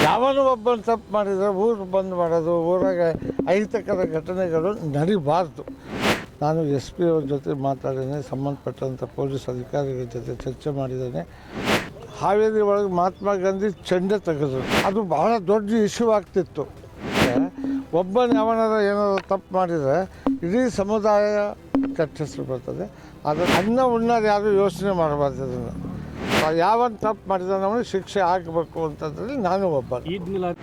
ಯಾವನು ಒಬ್ಬನು ತಪ್ಪು ಮಾಡಿದರೆ ಊರು ಬಂದ್ ಮಾಡೋದು, ಊರಾಗ ಅಹಿತಕರ ಘಟನೆಗಳು ನಡಿಬಾರ್ದು. ನಾನು ಎಸ್ ಪಿ ಅವ್ರ ಜೊತೆ ಮಾತಾಡಿದ್ದೇನೆ, ಸಂಬಂಧಪಟ್ಟಂಥ ಪೊಲೀಸ್ ಅಧಿಕಾರಿಗಳ ಜೊತೆ ಚರ್ಚೆ ಮಾಡಿದ್ದೇನೆ. ಹಾವೇರಿ ಒಳಗೆ ಮಹಾತ್ಮ ಗಾಂಧಿ ಚೆಂಡೆ ತೆಗೆದ್ರು, ಅದು ಬಹಳ ದೊಡ್ಡ ಇಶ್ಯೂ ಆಗ್ತಿತ್ತು. ಒಬ್ಬನ ಯಾವನಾರ ಏನಾದ್ರು ತಪ್ಪು ಮಾಡಿದರೆ ಇಡೀ ಸಮುದಾಯ ಕೆಟ್ಟ ಹೆಸರು ಬರ್ತದೆ. ಅದನ್ನು ಅನ್ನ ಉಣ್ಣೋದು ಯಾರು ಯೋಚನೆ ಮಾಡಬಾರ್ದು. ಅದನ್ನು ಯಾವನು ತಪ್ಪು ಮಾಡಿದಾನೆ ಅವನಿಗೆ ಶಿಕ್ಷೆ ಆಗಬೇಕು ಅಂತಂದ್ರೆ ನಾನು ಒಬ್ಬ. ಈದ್ ಮಿಲಾದ್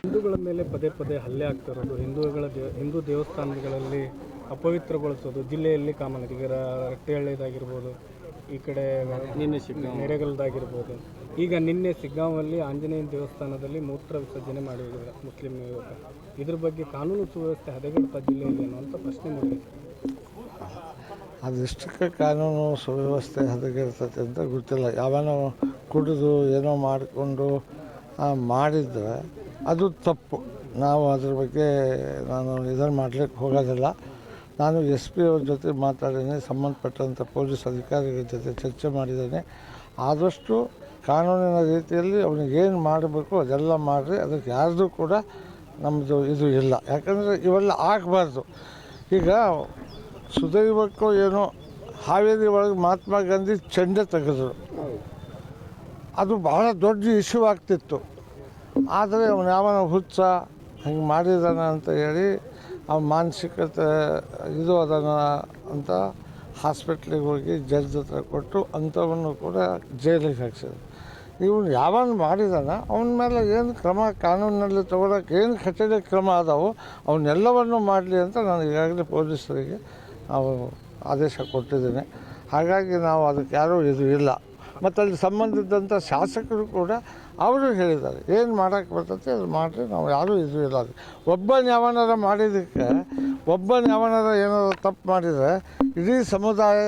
ಹಿಂದೂಗಳ ಮೇಲೆ ಪದೇ ಪದೇ ಹಲ್ಲೆ ಆಗ್ತಿರೋದು, ಹಿಂದೂ ದೇವಸ್ಥಾನಗಳಲ್ಲಿ ಅಪವಿತ್ರಗೊಳಿಸೋದು, ಜಿಲ್ಲೆಯಲ್ಲಿ ಕಾಮನದಿಗರ ರಟ್ಟೆಹಳ್ಳಿದಾಗಿರ್ಬೋದು, ಈ ಕಡೆ ನೆರೆಗಲ್ದಾಗಿರ್ಬೋದು. ಈಗ ನಿನ್ನೆ ಸಿಗ್ಗಾಂವಲ್ಲಿ ಆಂಜನೇಯ ದೇವಸ್ಥಾನದಲ್ಲಿ ಮೂತ್ರ ವಿಸರ್ಜನೆ ಮಾಡಿದ್ದಾರೆ ಮುಸ್ಲಿಂ ಯುವಕ. ಇದ್ರ ಬಗ್ಗೆ ಕಾನೂನು ಸುವ್ಯವಸ್ಥೆ ಹದಗೆಡ್ತಾ ಜಿಲ್ಲೆಯಲ್ಲಿ ಅನ್ನುವಂಥ ಪ್ರಶ್ನೆ ಮೂಡಿದೆ. ಅದೆಷ್ಟಕ್ಕೆ ಕಾನೂನು ಸುವ್ಯವಸ್ಥೆ ಹದಗೆಡ್ತೈತೆ ಅಂತ ಗೊತ್ತಿಲ್ಲ. ಯಾವನೋ ಕುಡಿದು ಏನೋ ಮಾಡಿಕೊಂಡು ಮಾಡಿದರೆ ಅದು ತಪ್ಪು. ನಾವು ಅದ್ರ ಬಗ್ಗೆ ನಾನು ಇದನ್ನು ಮಾಡಲಿಕ್ಕೆ ಹೋಗೋದಿಲ್ಲ. ನಾನು ಎಸ್ ಪಿ ಅವ್ರ ಜೊತೆ ಮಾತಾಡಿದ್ದೇನೆ, ಸಂಬಂಧಪಟ್ಟಂಥ ಪೊಲೀಸ್ ಅಧಿಕಾರಿಗಳ ಜೊತೆ ಚರ್ಚೆ ಮಾಡಿದ್ದೇನೆ. ಆದಷ್ಟು ಕಾನೂನಿನ ರೀತಿಯಲ್ಲಿ ಅವನಿಗೇನು ಮಾಡಬೇಕು ಅದೆಲ್ಲ ಮಾಡಿರಿ. ಅದಕ್ಕೆ ಯಾರ್ದು ಕೂಡ ನಮ್ಮದು ಇದು ಇಲ್ಲ. ಯಾಕಂದರೆ ಇವೆಲ್ಲ ಆಗಬಾರ್ದು. ಈಗ ಸುದೈವಕ್ಕೋ ಏನೋ ಹಾವೇರಿ ಒಳಗೆ ಮಹಾತ್ಮ ಗಾಂಧಿ ಚೆಂಡೆ ತೆಗೆದ್ರು, ಅದು ಬಹಳ ದೊಡ್ಡ ಇಶ್ಯೂ ಆಗ್ತಿತ್ತು. ಆದರೆ ಅವನು ಯಾವನ ಹುಚ್ಚ ಹಿಂಗೆ ಮಾಡಿದಾನೆ ಅಂತ ಹೇಳಿ ಅವ್ನ ಮಾನಸಿಕತೆ ಇದು ಅದನ್ನು ಅಂತ ಹಾಸ್ಪಿಟ್ಲಿಗೆ ಹೋಗಿ ಜಡ್ಜ್ ಹತ್ರ ಕೊಟ್ಟು ಅಂಥವನ್ನು ಕೂಡ ಜೈಲಿಗೆ ಹಾಕ್ಸಿದ್ರು. ಇವನು ಯಾವನು ಮಾಡಿದಾನ ಅವನ ಮೇಲೆ ಏನು ಕ್ರಮ ಕಾನೂನಿನಲ್ಲಿ ತೊಗೊಳಕ್ಕೆ ಏನು ಕಠಿಣ ಕ್ರಮ ಅದಾವು ಅವನ್ನೆಲ್ಲವನ್ನು ಮಾಡಲಿ ಅಂತ ನಾನು ಈಗಾಗಲೇ ಪೊಲೀಸರಿಗೆ ನಾವು ಆದೇಶ ಕೊಟ್ಟಿದ್ದೇನೆ. ಹಾಗಾಗಿ ನಾವು ಅದಕ್ಕೆ ಯಾರೂ ಇದು ಇಲ್ಲ. ಮತ್ತು ಅಲ್ಲಿ ಸಂಬಂಧಿಸಿದಂಥ ಶಾಸಕರು ಕೂಡ ಅವರು ಹೇಳಿದ್ದಾರೆ, ಏನು ಮಾಡೋಕ್ಕೆ ಬರ್ತೈತೆ ಅದು ಮಾಡಿರಿ, ನಾವು ಯಾರೂ ಇದು ಇಲ್ಲ. ಅದು ಒಬ್ಬನ ಯಾವನಾರ ಮಾಡಿದ್ದಕ್ಕೆ, ಒಬ್ಬನ ಯಾವನಾರ ಏನಾದ್ರು ತಪ್ಪು ಮಾಡಿದರೆ ಇಡೀ ಸಮುದಾಯ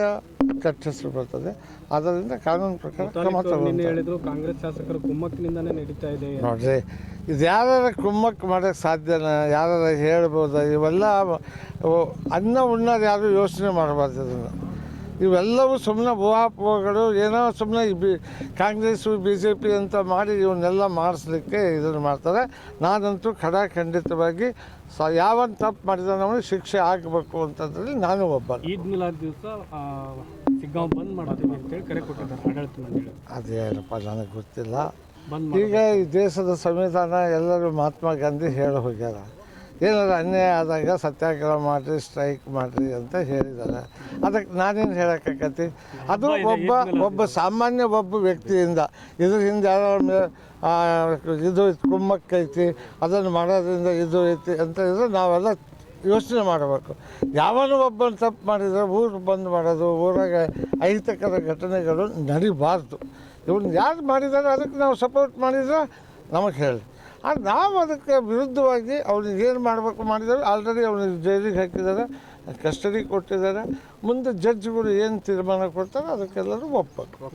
ಕೆಟ್ಟ ಹೆಸರು ಬರ್ತದೆ. ಅದರಿಂದ ಕಾನೂನು ಪ್ರಕಾರ ಕ್ರಮ ತಗೊಂಡು ಹೇಳಿದ್ರು. ಕಾಂಗ್ರೆಸ್ ಶಾಸಕರು ಕುಮ್ಮಕ್ಕಿನಿಂದಲೇ ನಡೀತಾ ಇದೆ ನೋಡ್ರಿ. ಇದು ಯಾರು ಕುಮ್ಮಕ್ಕೆ ಮಾಡೋಕ್ಕೆ ಸಾಧ್ಯನ? ಯಾರು ಹೇಳ್ಬೋದು? ಇವೆಲ್ಲ ಅನ್ನ ಉಣ್ಣೋದು ಯಾರು ಯೋಚನೆ ಮಾಡಬಾರ್ದು. ಅದನ್ನು ಇವೆಲ್ಲವೂ ಸುಮ್ಮನೆ ಊಹಾಪೋಹಗಳು, ಏನೋ ಸುಮ್ಮನೆ ಕಾಂಗ್ರೆಸ್ಸು BJP ಅಂತ ಮಾಡಿ ಇವನ್ನೆಲ್ಲ ಮಾಡಿಸ್ಲಿಕ್ಕೆ ಇದನ್ನು ಮಾಡ್ತಾರೆ. ನಾನಂತೂ ಖಂಡಿತವಾಗಿ ಯಾವನು ತಪ್ಪು ಮಾಡಿದಾನೆ ಅವನಿಗೆ ಶಿಕ್ಷೆ ಆಗಬೇಕು ಅಂತಂದ್ರೆ ನಾನು ಒಬ್ಬ. ಈದ್ ಮಿಲಾದ್ ದಿವಸ ಸಿಗ್ಗಾಂವ್ ಬಂದ್ ಮಾಡ್ತೀವಿ ಅಂತೇಳಿ ಕರೆ ಕೊಟ್ಟಿದ್ದಾರೆ ಆಡಳಿತ ಮಂಡಳಿ. ಅದೇನಪ್ಪ ನನಗೆ ಗೊತ್ತಿಲ್ಲ. ಈಗ ಈ ದೇಶದ ಸಂವಿಧಾನ ಎಲ್ಲರೂ ಮಹಾತ್ಮ ಗಾಂಧಿ ಹೇಳಿ ಹೋಗ್ಯಾರ. ಏನಾದ್ರು ಅನ್ಯಾಯ ಆದಾಗ ಸತ್ಯಾಗ್ರಹ ಮಾಡಿರಿ, ಸ್ಟ್ರೈಕ್ ಮಾಡಿರಿ ಅಂತ ಹೇಳಿದ್ದಾರೆ. ಅದಕ್ಕೆ ನಾನೇನು ಹೇಳೋಕ್ಕಾಗತ್ತೆ? ಅದು ಒಬ್ಬ ಸಾಮಾನ್ಯ ವ್ಯಕ್ತಿಯಿಂದ ಇದ್ರ ಹಿಂದೆ ಯಾರೋ ಇದು ಕುಮ್ಮಕ್ಕೈತಿ, ಅದನ್ನು ಮಾಡೋದ್ರಿಂದ ಇದು ಐತಿ ಅಂತ ಇದ್ರೆ ನಾವೆಲ್ಲ ಯೋಚನೆ ಮಾಡಬೇಕು. ಯಾವನು ಒಬ್ಬನು ತಪ್ಪು ಮಾಡಿದರೆ ಊರು ಬಂದ್ ಮಾಡೋದು, ಊರಾಗ ಅಹಿತಕರ ಘಟನೆಗಳು ನಡಿಬಾರ್ದು. ಇವನ್ನ ಯಾರು ಮಾಡಿದ್ದಾರೆ ಅದಕ್ಕೆ ನಾವು ಸಪೋರ್ಟ್ ಮಾಡಿದ್ರೆ ನಮಗೆ ಹೇಳಿ. ನಾವು ಅದಕ್ಕೆ ವಿರುದ್ಧವಾಗಿ ಅವ್ನಿಗೆ ಏನು ಮಾಡಬೇಕು ಮಾಡಿದ್ದಾರೆ. ಆಲ್ರೆಡಿ ಅವನಿಗೆ ಜೈಲಿಗೆ ಹಾಕಿದ್ದಾರೆ, ಕಸ್ಟಡಿ ಕೊಟ್ಟಿದ್ದಾರೆ. ಮುಂದೆ ಜಡ್ಜ್ಗಳು ಏನು ತೀರ್ಮಾನ ಕೊಡ್ತಾರೆ ಅದಕ್ಕೆಲ್ಲರೂ ಒಪ್ಪಬೇಕು.